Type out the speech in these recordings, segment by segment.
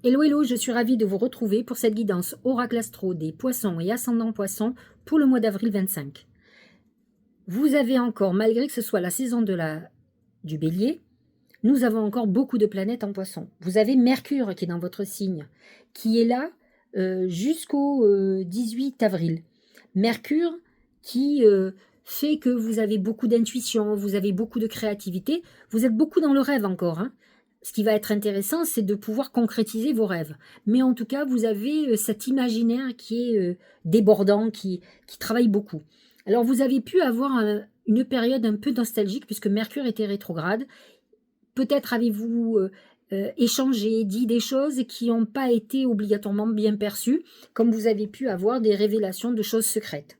Hello, hello, je suis ravie de vous retrouver pour cette guidance Oracle Astro des Poissons et Ascendant Poissons pour le mois d'avril 25. Vous avez encore, malgré que ce soit la saison du Bélier, nous avons encore beaucoup de planètes en Poissons. Vous avez Mercure qui est dans votre signe, qui est là jusqu'au 18 avril. Mercure qui fait que vous avez beaucoup d'intuition, vous avez beaucoup de créativité, vous êtes beaucoup dans le rêve encore, hein. Ce qui va être intéressant, c'est de pouvoir concrétiser vos rêves. Mais en tout cas, vous avez cet imaginaire qui est débordant, qui travaille beaucoup. Alors, vous avez pu avoir une période un peu nostalgique puisque Mercure était rétrograde. Peut-être avez-vous échangé, dit des choses qui n'ont pas été obligatoirement bien perçues, comme vous avez pu avoir des révélations de choses secrètes.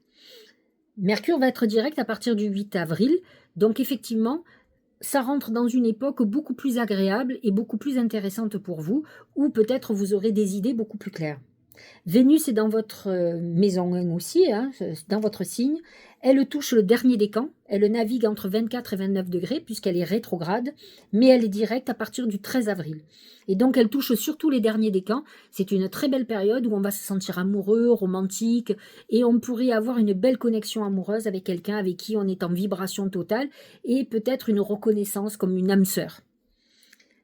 Mercure va être direct à partir du 8 avril, donc effectivement, ça rentre dans une époque beaucoup plus agréable et beaucoup plus intéressante pour vous, où peut-être vous aurez des idées beaucoup plus claires. Vénus est dans votre maison 1 aussi, hein, dans votre signe. Elle touche le dernier décan. Elle navigue entre 24 et 29 degrés puisqu'elle est rétrograde, mais elle est directe à partir du 13 avril. Et donc elle touche surtout les derniers décans. C'est une très belle période où on va se sentir amoureux, romantique, et on pourrait avoir une belle connexion amoureuse avec quelqu'un avec qui on est en vibration totale et peut-être une reconnaissance comme une âme sœur.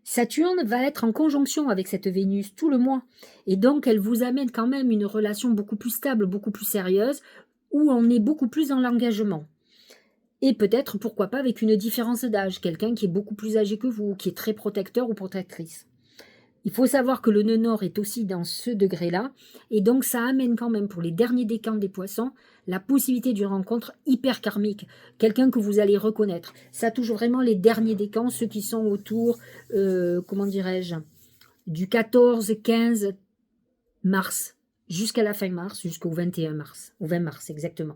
Saturne va être en conjonction avec cette Vénus tout le mois. Et donc, elle vous amène quand même une relation beaucoup plus stable, beaucoup plus sérieuse, où on est beaucoup plus dans l'engagement. Et peut-être, pourquoi pas, avec une différence d'âge, quelqu'un qui est beaucoup plus âgé que vous, qui est très protecteur ou protectrice. Il faut savoir que le nœud nord est aussi dans ce degré-là, et donc ça amène quand même pour les derniers décans des poissons la possibilité d'une rencontre hyper karmique, quelqu'un que vous allez reconnaître. Ça touche vraiment les derniers décans, ceux qui sont autour, comment dirais-je, du 14-15 mars, jusqu'à la fin mars, jusqu'au 21 mars, au 20 mars exactement.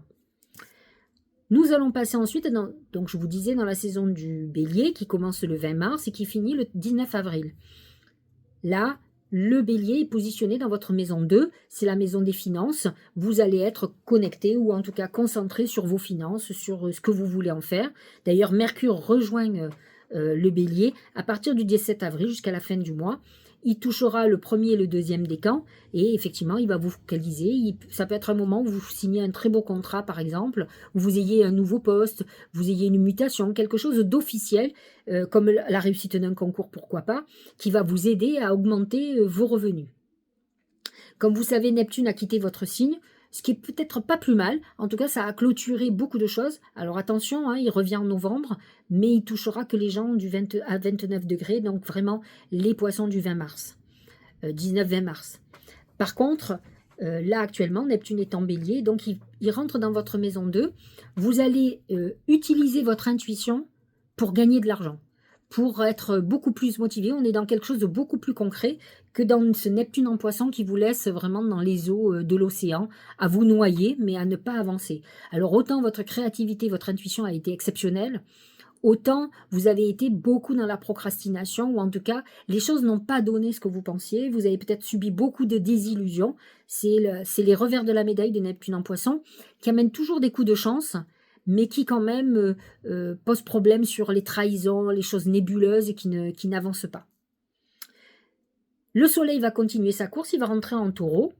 Nous allons passer ensuite, donc je vous disais, dans la saison du Bélier, qui commence le 20 mars et qui finit le 19 avril. Là, le bélier est positionné dans votre maison 2, c'est la maison des finances. Vous allez être connecté ou en tout cas concentré sur vos finances, sur ce que vous voulez en faire. D'ailleurs, Mercure rejoint le bélier à partir du 17 avril jusqu'à la fin du mois. Il touchera le premier et le deuxième décan et effectivement, il va vous focaliser. Ça peut être un moment où vous signez un très beau contrat, par exemple, où vous ayez un nouveau poste, vous ayez une mutation, quelque chose d'officiel, comme la réussite d'un concours, pourquoi pas, qui va vous aider à augmenter vos revenus. Comme vous savez, Neptune a quitté votre signe, ce qui est peut-être pas plus mal. En tout cas, ça a clôturé beaucoup de choses. Alors attention, hein, il revient en novembre, mais il touchera que les gens du 20 à 29 degrés, donc vraiment les poissons du 20 mars, 19-20 mars. Par contre, là actuellement, Neptune est en bélier, donc il rentre dans votre maison 2. Vous allez utiliser votre intuition pour gagner de l'argent, pour être beaucoup plus motivé. On est dans quelque chose de beaucoup plus concret que dans ce Neptune en poisson qui vous laisse vraiment dans les eaux de l'océan, à vous noyer, mais à ne pas avancer. Alors autant votre créativité, votre intuition a été exceptionnelle, autant vous avez été beaucoup dans la procrastination, ou en tout cas, les choses n'ont pas donné ce que vous pensiez. Vous avez peut-être subi beaucoup de désillusions. C'est les revers de la médaille de Neptune en poisson qui amènent toujours des coups de chance, mais qui quand même posent problème sur les trahisons, les choses nébuleuses et qui n'avancent pas. Le soleil va continuer sa course, il va rentrer en taureau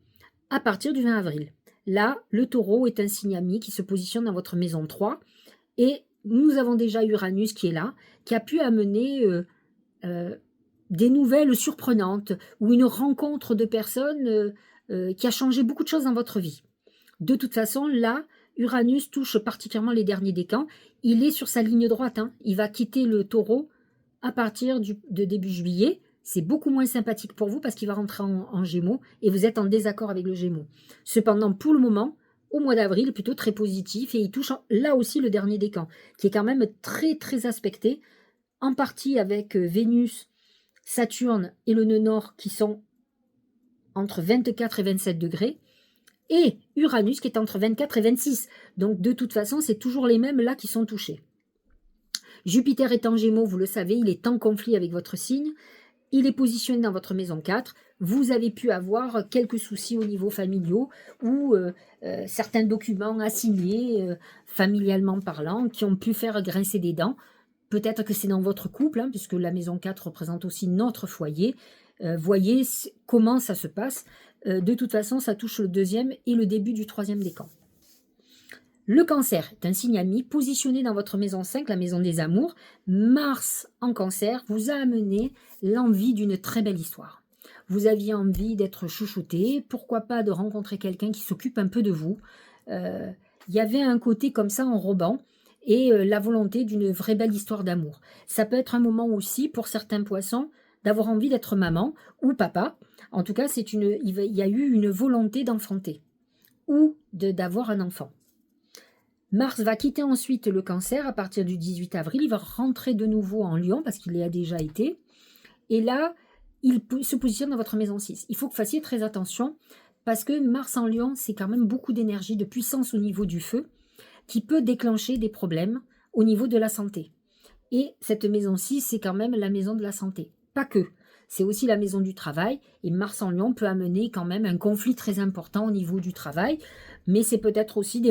à partir du 20 avril. Là, le taureau est un signe ami qui se positionne dans votre maison 3 et nous avons déjà Uranus qui est là, qui a pu amener des nouvelles surprenantes ou une rencontre de personnes qui a changé beaucoup de choses dans votre vie. De toute façon, là, Uranus touche particulièrement les derniers décans. Il est sur sa ligne droite, hein. Il va quitter le taureau à partir de début juillet. C'est beaucoup moins sympathique pour vous parce qu'il va rentrer en Gémeaux et vous êtes en désaccord avec le Gémeaux. Cependant, pour le moment, au mois d'avril, plutôt très positif, et il touche là aussi le dernier décan, qui est quand même très très aspecté, en partie avec Vénus, Saturne et le nœud nord qui sont entre 24 et 27 degrés, et Uranus qui est entre 24 et 26. Donc de toute façon, c'est toujours les mêmes là qui sont touchés. Jupiter est en Gémeaux, vous le savez, il est en conflit avec votre signe. Il est positionné dans votre maison 4. Vous avez pu avoir quelques soucis au niveau familial ou certains documents à signer, familialement parlant, qui ont pu faire grincer des dents. Peut-être que c'est dans votre couple, hein, puisque la maison 4 représente aussi notre foyer. voyez comment ça se passe. De toute façon, ça touche le deuxième et le début du troisième décan. Le cancer est un signe ami positionné dans votre maison 5, la maison des amours. Mars en cancer vous a amené l'envie d'une très belle histoire. Vous aviez envie d'être chouchouté, pourquoi pas de rencontrer quelqu'un qui s'occupe un peu de vous. Il y avait un côté comme ça enrobant et la volonté d'une vraie belle histoire d'amour. Ça peut être un moment aussi pour certains poissons d'avoir envie d'être maman ou papa. En tout cas, il y a eu une volonté d'enfanter ou d'avoir un enfant. Mars va quitter ensuite le cancer à partir du 18 avril. Il va rentrer de nouveau en Lion parce qu'il y a déjà été. Et là, il se positionne dans votre maison 6. Il faut que vous fassiez très attention parce que Mars en Lion, c'est quand même beaucoup d'énergie, de puissance au niveau du feu qui peut déclencher des problèmes au niveau de la santé. Et cette maison 6, c'est quand même la maison de la santé. Pas que. C'est aussi la maison du travail. Et Mars en Lion peut amener quand même un conflit très important au niveau du travail. Mais c'est peut-être aussi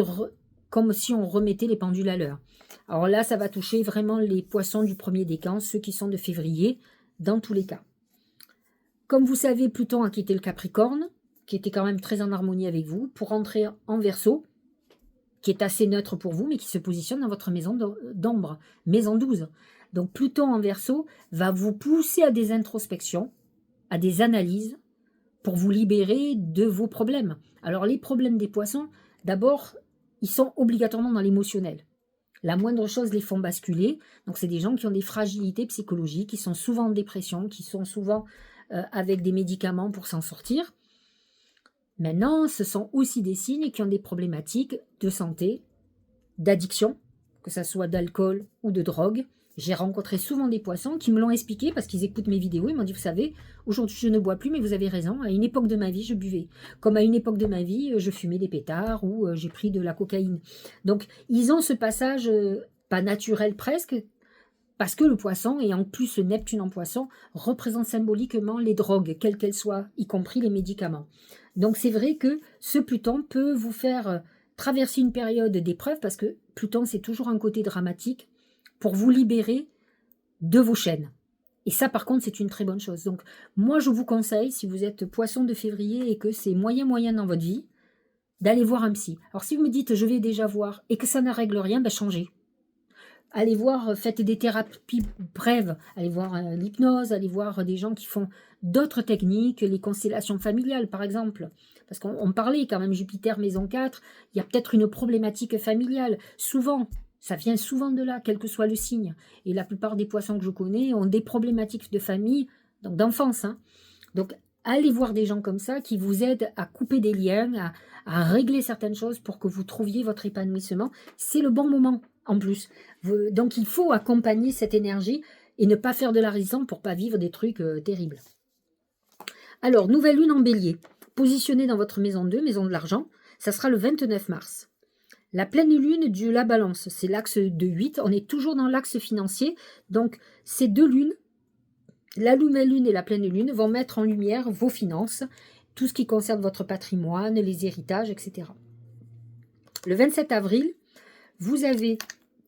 comme si on remettait les pendules à l'heure. Alors là, ça va toucher vraiment les poissons du premier décan, ceux qui sont de février, dans tous les cas. Comme vous savez, Pluton a quitté le Capricorne, qui était quand même très en harmonie avec vous, pour rentrer en Verseau, qui est assez neutre pour vous, mais qui se positionne dans votre maison d'ombre, maison 12. Donc Pluton en Verseau va vous pousser à des introspections, à des analyses, pour vous libérer de vos problèmes. Alors les problèmes des poissons, d'abord, ils sont obligatoirement dans l'émotionnel. La moindre chose les font basculer. Donc, c'est des gens qui ont des fragilités psychologiques, qui sont souvent en dépression, qui sont souvent avec des médicaments pour s'en sortir. Maintenant, ce sont aussi des signes qui ont des problématiques de santé, d'addiction, que ce soit d'alcool ou de drogue. J'ai rencontré souvent des poissons qui me l'ont expliqué parce qu'ils écoutent mes vidéos. Ils m'ont dit, vous savez, aujourd'hui je ne bois plus, mais vous avez raison. À une époque de ma vie, je buvais. Comme à une époque de ma vie, je fumais des pétards ou j'ai pris de la cocaïne. Donc, ils ont ce passage pas naturel presque, parce que le poisson, et en plus le Neptune en poisson, représente symboliquement les drogues, quelles qu'elles soient, y compris les médicaments. Donc, c'est vrai que ce Pluton peut vous faire traverser une période d'épreuve, parce que Pluton, c'est toujours un côté dramatique, pour vous libérer de vos chaînes. Et ça, par contre, c'est une très bonne chose. Donc, moi, je vous conseille, si vous êtes poisson de février et que c'est moyen dans votre vie, d'aller voir un psy. Alors, si vous me dites, je vais déjà voir, et que ça ne règle rien, ben changez. Allez voir, faites des thérapies brèves, allez voir l'hypnose, allez voir des gens qui font d'autres techniques, les constellations familiales, par exemple. Parce qu'on parlait quand même Jupiter, maison 4, il y a peut-être une problématique familiale. Souvent, ça vient souvent de là, quel que soit le signe. Et la plupart des poissons que je connais ont des problématiques de famille, donc d'enfance. Donc, allez voir des gens comme ça qui vous aident à couper des liens, à régler certaines choses pour que vous trouviez votre épanouissement. C'est le bon moment, en plus. Donc, il faut accompagner cette énergie et ne pas faire de la résistance pour ne pas vivre des trucs terribles. Alors, nouvelle lune en bélier, positionnée dans votre maison 2, maison de l'argent, ça sera le 29 mars. La pleine lune de la balance, c'est l'axe de 8. On est toujours dans l'axe financier. Donc, ces deux lunes, la nouvelle lune et la pleine lune, vont mettre en lumière vos finances, tout ce qui concerne votre patrimoine, les héritages, etc. Le 27 avril, vous avez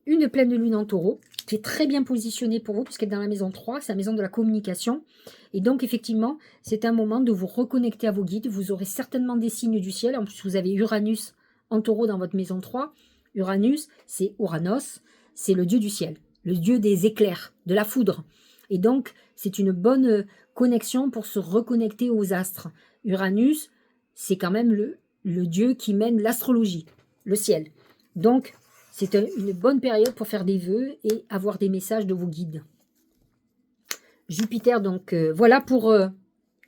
une pleine lune en taureau qui est très bien positionnée pour vous puisqu'elle est dans la maison 3, c'est la maison de la communication. Et donc, effectivement, c'est un moment de vous reconnecter à vos guides. Vous aurez certainement des signes du ciel. En plus, vous avez Uranus en taureau dans votre maison 3. Uranus, c'est Uranos, c'est le dieu du ciel, le dieu des éclairs, de la foudre. Et donc, c'est une bonne connexion pour se reconnecter aux astres. Uranus, c'est quand même le dieu qui mène l'astrologie, le ciel. Donc, c'est une bonne période pour faire des vœux et avoir des messages de vos guides. Jupiter, donc voilà pour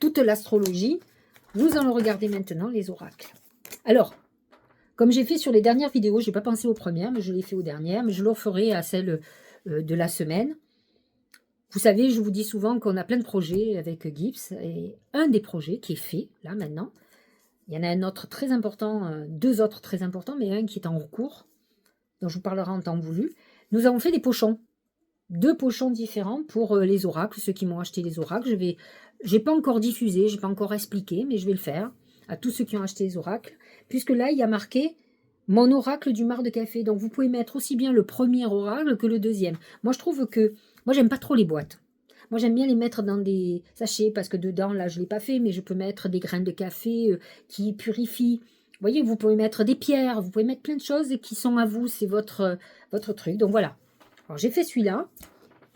toute l'astrologie. Nous allons regarder maintenant les oracles. Alors, comme j'ai fait sur les dernières vidéos, je n'ai pas pensé aux premières, mais je l'ai fait aux dernières, mais je le referai à celles de la semaine. Vous savez, je vous dis souvent qu'on a plein de projets avec Gibbs, et un des projets qui est fait, là, maintenant, il y en a un autre très important, deux autres très importants, mais un qui est en cours, dont je vous parlerai en temps voulu. Nous avons fait des pochons, 2 pochons différents pour les oracles, ceux qui m'ont acheté les oracles. Je n'ai pas encore diffusé, je n'ai pas encore expliqué, mais je vais le faire à tous ceux qui ont acheté les oracles, puisque là, il y a marqué mon oracle du mar de café. Donc, vous pouvez mettre aussi bien le premier oracle que le deuxième. Moi, je trouve que... Moi, j'aime pas trop les boîtes. Moi, j'aime bien les mettre dans des sachets parce que dedans, là, je ne l'ai pas fait, mais je peux mettre des graines de café qui purifient. Vous voyez, vous pouvez mettre des pierres, vous pouvez mettre plein de choses qui sont à vous, c'est votre truc. Donc voilà. Alors, j'ai fait celui-là.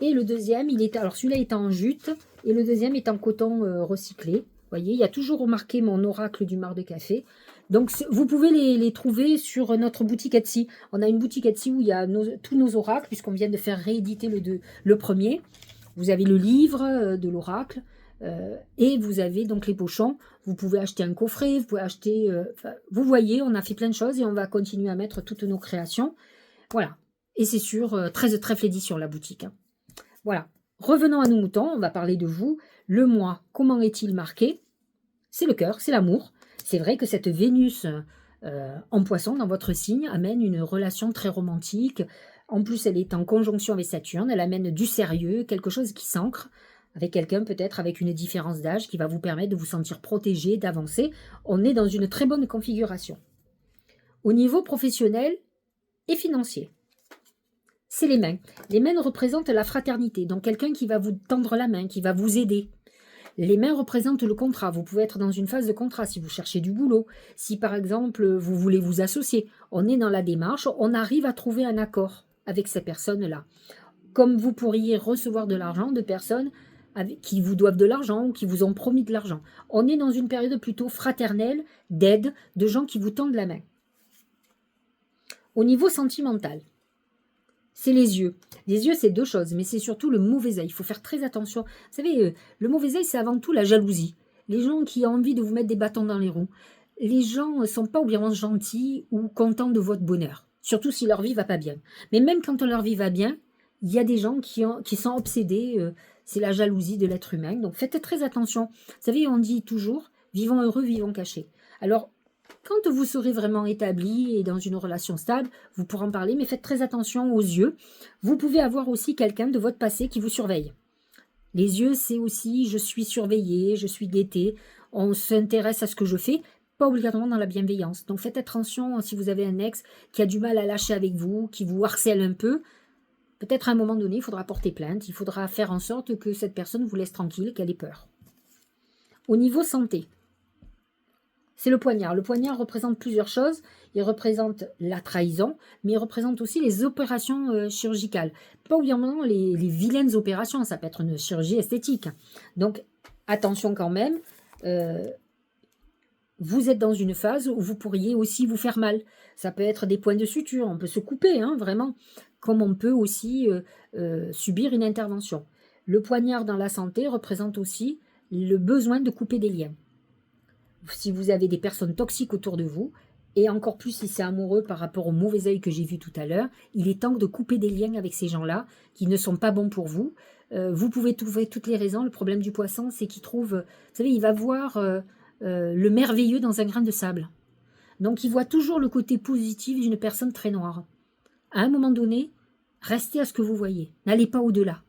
Et le deuxième, alors celui-là est en jute et le deuxième est en coton recyclé. Vous voyez, il y a toujours remarqué mon oracle du mar de café. Donc, vous pouvez les trouver sur notre boutique Etsy. On a une boutique Etsy où il y a tous nos oracles, puisqu'on vient de faire rééditer le premier. Vous avez le livre de l'oracle et vous avez donc les pochons. Vous pouvez acheter un coffret, vous pouvez acheter... vous voyez, on a fait plein de choses et on va continuer à mettre toutes nos créations. Voilà. Et c'est sur 13 Trèfle Édition, la boutique. Hein. Voilà. Revenons à nos moutons, on va parler de vous. Le mois, comment est-il marqué? C'est le cœur, c'est l'amour. C'est vrai que cette Vénus en poisson, dans votre signe, amène une relation très romantique. En plus, elle est en conjonction avec Saturne, elle amène du sérieux, quelque chose qui s'ancre avec quelqu'un peut-être avec une différence d'âge qui va vous permettre de vous sentir protégé, d'avancer. On est dans une très bonne configuration. Au niveau professionnel et financier, c'est les mains. Les mains représentent la fraternité, donc quelqu'un qui va vous tendre la main, qui va vous aider. Les mains représentent le contrat. Vous pouvez être dans une phase de contrat si vous cherchez du boulot. Si par exemple vous voulez vous associer, on est dans la démarche, on arrive à trouver un accord avec ces personnes-là. Comme vous pourriez recevoir de l'argent de personnes qui vous doivent de l'argent ou qui vous ont promis de l'argent. On est dans une période plutôt fraternelle, d'aide, de gens qui vous tendent la main. Au niveau sentimental, c'est les yeux. Les yeux, c'est deux choses, mais c'est surtout le mauvais œil. Il faut faire très attention. Vous savez, le mauvais œil, c'est avant tout la jalousie. Les gens qui ont envie de vous mettre des bâtons dans les roues. Les gens ne sont pas obligatoirement gentils ou contents de votre bonheur. Surtout si leur vie va pas bien. Mais même quand leur vie va bien, il y a des gens qui sont obsédés. C'est la jalousie de l'être humain. Donc faites très attention. Vous savez, on dit toujours, vivons heureux, vivons cachés. Alors, quand vous serez vraiment établi et dans une relation stable, vous pourrez en parler, mais faites très attention aux yeux. Vous pouvez avoir aussi quelqu'un de votre passé qui vous surveille. Les yeux, c'est aussi je suis surveillé, je suis guetté, on s'intéresse à ce que je fais, pas obligatoirement dans la bienveillance. Donc faites attention si vous avez un ex qui a du mal à lâcher avec vous, qui vous harcèle un peu. Peut-être à un moment donné, il faudra porter plainte, il faudra faire en sorte que cette personne vous laisse tranquille, qu'elle ait peur. Au niveau santé, c'est le poignard. Le poignard représente plusieurs choses. Il représente la trahison, mais il représente aussi les opérations chirurgicales. Pas obligatoirement les vilaines opérations, ça peut être une chirurgie esthétique. Donc, attention quand même, vous êtes dans une phase où vous pourriez aussi vous faire mal. Ça peut être des points de suture, on peut se couper, hein, vraiment, comme on peut aussi subir une intervention. Le poignard dans la santé représente aussi le besoin de couper des liens. Si vous avez des personnes toxiques autour de vous, et encore plus si c'est amoureux par rapport au mauvais œil que j'ai vu tout à l'heure, il est temps de couper des liens avec ces gens-là qui ne sont pas bons pour vous. Vous pouvez trouver toutes les raisons. Le problème du poisson, c'est qu'il trouve, vous savez, il va voir le merveilleux dans un grain de sable. Donc il voit toujours le côté positif d'une personne très noire. À un moment donné, restez à ce que vous voyez. N'allez pas au-delà.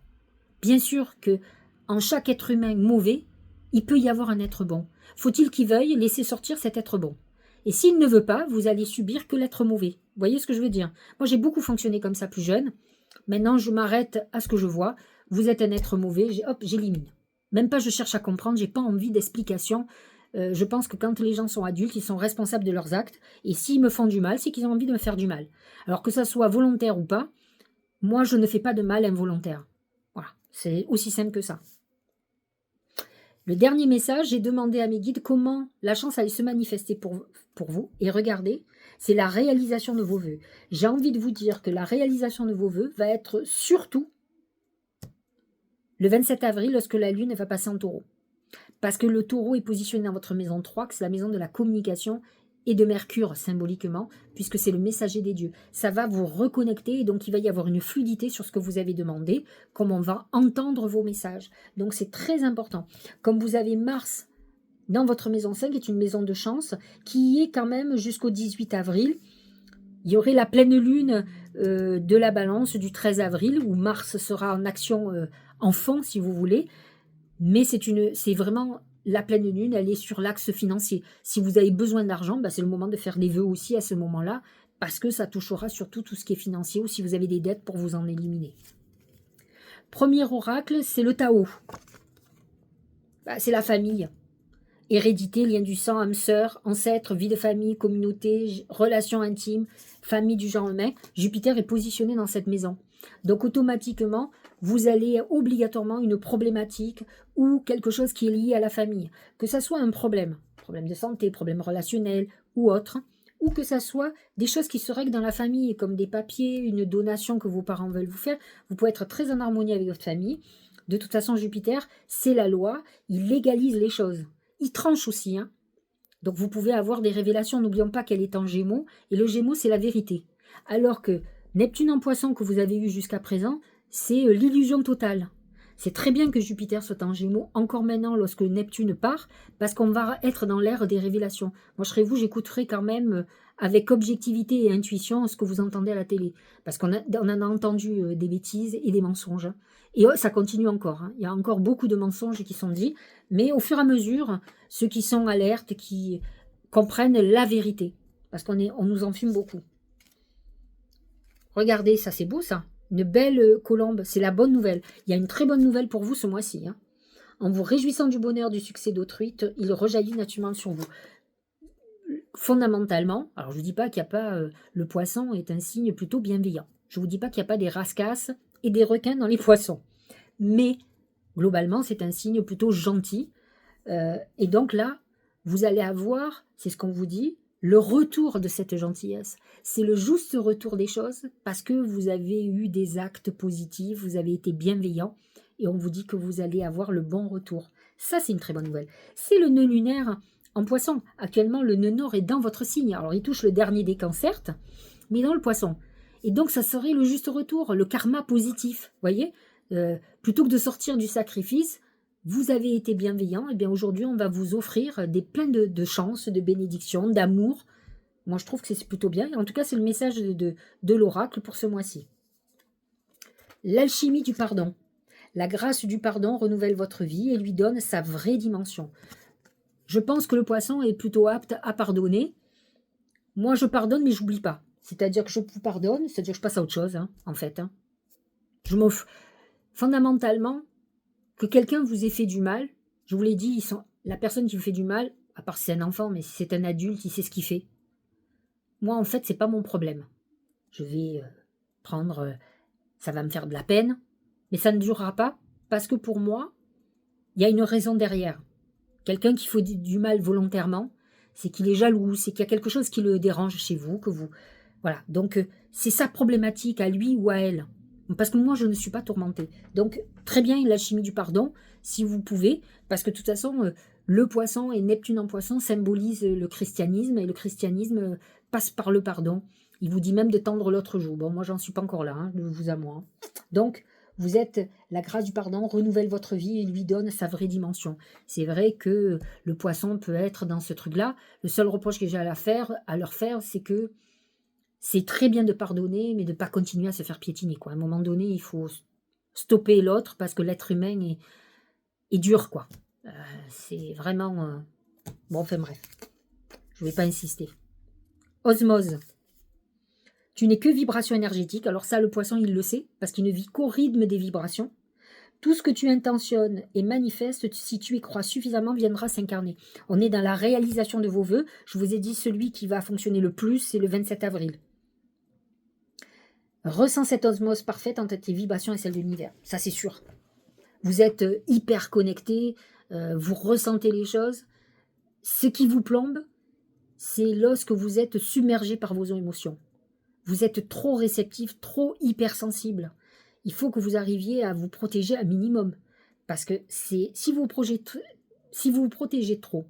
Bien sûr que en chaque être humain mauvais, il peut y avoir un être bon. Faut-il qu'il veuille laisser sortir cet être bon? Et s'il ne veut pas, vous allez subir que l'être mauvais. Vous voyez ce que je veux dire? Moi, j'ai beaucoup fonctionné comme ça plus jeune. Maintenant, je m'arrête à ce que je vois. Vous êtes un être mauvais, hop, j'élimine. Même pas je cherche à comprendre, j'ai pas envie d'explication. Je pense que quand les gens sont adultes, ils sont responsables de leurs actes. Et s'ils me font du mal, c'est qu'ils ont envie de me faire du mal. Alors que ça soit volontaire ou pas, moi, je ne fais pas de mal involontaire. Voilà, c'est aussi simple que ça. Le dernier message, j'ai demandé à mes guides comment la chance allait se manifester pour vous. Et regardez, c'est la réalisation de vos vœux. J'ai envie de vous dire que la réalisation de vos vœux va être surtout le 27 avril lorsque la lune va passer en taureau. Parce que le taureau est positionné dans votre maison 3, que c'est la maison de la communication et de Mercure symboliquement, puisque c'est le messager des dieux. Ça va vous reconnecter et donc il va y avoir une fluidité sur ce que vous avez demandé, comme on va entendre vos messages. Donc c'est très important. Comme vous avez Mars dans votre maison 5, qui est une maison de chance, qui est quand même jusqu'au 18 avril, il y aurait la pleine lune de la balance du 13 avril, où Mars sera en action en fond, si vous voulez, mais c'est vraiment... La pleine lune, elle est sur l'axe financier. Si vous avez besoin d'argent, c'est le moment de faire des vœux aussi à ce moment-là, parce que ça touchera surtout tout ce qui est financier, ou si vous avez des dettes pour vous en éliminer. Premier oracle, c'est le Tao. Bah, c'est la famille. Hérédité, lien du sang, âme sœur, ancêtre, vie de famille, communauté, relations intimes, famille du genre humain. Jupiter est positionné dans cette maison. Donc automatiquement, vous allez obligatoirement une problématique ou quelque chose qui est lié à la famille. Que ça soit un problème de santé, problème relationnel ou autre, ou que ça soit des choses qui se règlent dans la famille, comme des papiers, une donation que vos parents veulent vous faire. Vous pouvez être très en harmonie avec votre famille. De toute façon, Jupiter, c'est la loi, il légalise les choses. Il tranche aussi, hein. Donc vous pouvez avoir des révélations. N'oublions pas qu'elle est en Gémeaux, et le Gémeaux, c'est la vérité. Alors que Neptune en Poisson que vous avez eu jusqu'à présent, c'est l'illusion totale. C'est très bien que Jupiter soit en Gémeaux, encore maintenant lorsque Neptune part, parce qu'on va être dans l'ère des révélations. Moi, je serais vous, j'écouterai quand même avec objectivité et intuition ce que vous entendez à la télé. Parce qu'on en a entendu des bêtises et des mensonges. Et ça continue encore, hein. Il y a encore beaucoup de mensonges qui sont dits, mais au fur et à mesure, ceux qui sont alertes, qui comprennent la vérité. Parce qu'on nous en fume beaucoup. Regardez, ça c'est beau ça. Une belle colombe, c'est la bonne nouvelle. Il y a une très bonne nouvelle pour vous ce mois-ci, hein. En vous réjouissant du bonheur, du succès d'autrui, il rejaillit naturellement sur vous. Fondamentalement, alors je ne vous dis pas qu'il n'y a pas... le poisson est un signe plutôt bienveillant. Je ne vous dis pas qu'il n'y a pas des rascasses et des requins dans les poissons. Mais globalement, c'est un signe plutôt gentil. Et donc là, vous allez avoir, c'est ce qu'on vous dit, le retour de cette gentillesse. C'est le juste retour des choses parce que vous avez eu des actes positifs, vous avez été bienveillant et on vous dit que vous allez avoir le bon retour. Ça, c'est une très bonne nouvelle. C'est le nœud lunaire en poisson. Actuellement, le nœud nord est dans votre signe. Alors, il touche le dernier décan, certes, mais dans le poisson. Et donc, ça serait le juste retour, le karma positif. Voyez, plutôt que de sortir du sacrifice, vous avez été bienveillant, et bien aujourd'hui, on va vous offrir plein de chances, de bénédictions, d'amour. Moi, je trouve que c'est plutôt bien. Et en tout cas, c'est le message de l'oracle pour ce mois-ci. L'alchimie du pardon. La grâce du pardon renouvelle votre vie et lui donne sa vraie dimension. Je pense que le poisson est plutôt apte à pardonner. Moi, je pardonne, mais j'oublie pas. C'est-à-dire que je vous pardonne, c'est-à-dire que je passe à autre chose, hein, en fait. Hein. Je m'offre. Fondamentalement, que quelqu'un vous ait fait du mal, je vous l'ai dit, la personne qui vous fait du mal, à part si c'est un enfant, mais si c'est un adulte, il sait ce qu'il fait. Moi, en fait, c'est pas mon problème. Je vais prendre... ça va me faire de la peine, mais ça ne durera pas, parce que pour moi, il y a une raison derrière. Quelqu'un qui fait du mal volontairement, c'est qu'il est jaloux, c'est qu'il y a quelque chose qui le dérange chez vous, que vous... Voilà, donc c'est sa problématique à lui ou à elle. Parce que moi, je ne suis pas tourmentée. Donc, très bien, l'alchimie du pardon, si vous pouvez, parce que de toute façon, le poisson et Neptune en poisson symbolisent le christianisme, et le christianisme passe par le pardon. Il vous dit même de tendre l'autre joue. Bon, moi, j'en suis pas encore là, hein, de vous à moi. Donc, vous êtes, la grâce du pardon renouvelle votre vie et lui donne sa vraie dimension. C'est vrai que le poisson peut être dans ce truc-là. Le seul reproche que j'ai à leur faire, c'est que c'est très bien de pardonner, mais de ne pas continuer à se faire piétiner, quoi. À un moment donné, il faut stopper l'autre parce que l'être humain est dur, quoi. C'est vraiment... Bon, enfin bref. Je ne vais pas insister. Osmose. Tu n'es que vibration énergétique. Alors ça, le poisson, il le sait, parce qu'il ne vit qu'au rythme des vibrations. Tout ce que tu intentionnes et manifestes, si tu y crois suffisamment, viendra s'incarner. On est dans la réalisation de vos vœux. Je vous ai dit, celui qui va fonctionner le plus, c'est le 27 avril. Ressens cette osmose parfaite entre tes vibrations et celles de l'univers. Ça, c'est sûr. Vous êtes hyper connecté, vous ressentez les choses. Ce qui vous plombe, c'est lorsque vous êtes submergé par vos émotions. Vous êtes trop réceptif, trop hypersensible. Il faut que vous arriviez à vous protéger un minimum. Parce que si vous vous protégez trop,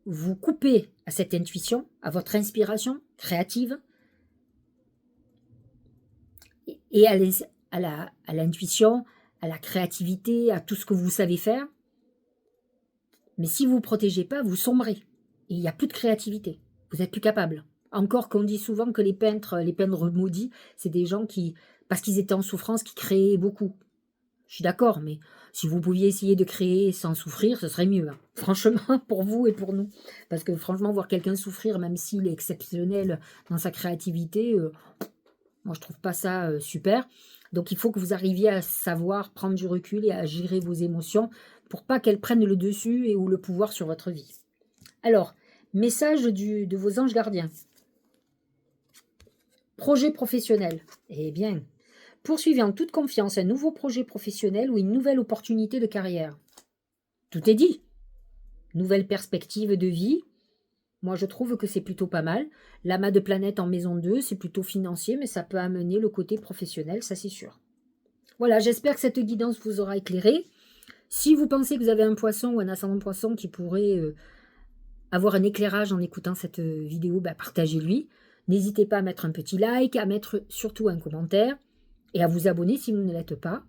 vous coupez à cette intuition, à votre inspiration créative, et à l'intuition, à la créativité, à tout ce que vous savez faire. Mais si vous ne vous protégez pas, vous sombrez. Et il n'y a plus de créativité. Vous n'êtes plus capable. Encore qu'on dit souvent que les peintres maudits, c'est des gens qui, parce qu'ils étaient en souffrance, qui créaient beaucoup. Je suis d'accord, mais si vous pouviez essayer de créer sans souffrir, ce serait mieux. Hein. Franchement, pour vous et pour nous. Parce que franchement, voir quelqu'un souffrir, même s'il est exceptionnel dans sa créativité... moi, je trouve pas ça super. Donc, il faut que vous arriviez à savoir prendre du recul et à gérer vos émotions pour pas qu'elles prennent le dessus et ou le pouvoir sur votre vie. Alors, message de vos anges gardiens. Projet professionnel. Eh bien, poursuivez en toute confiance un nouveau projet professionnel ou une nouvelle opportunité de carrière. Tout est dit. Nouvelle perspective de vie. Moi, je trouve que c'est plutôt pas mal. L'amas de planète en maison 2, c'est plutôt financier, mais ça peut amener le côté professionnel, ça c'est sûr. Voilà, j'espère que cette guidance vous aura éclairé. Si vous pensez que vous avez un poisson ou un ascendant poisson qui pourrait avoir un éclairage en écoutant cette vidéo, partagez-lui. N'hésitez pas à mettre un petit like, à mettre surtout un commentaire et à vous abonner si vous ne l'êtes pas.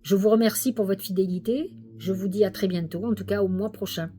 Je vous remercie pour votre fidélité. Je vous dis à très bientôt, en tout cas au mois prochain.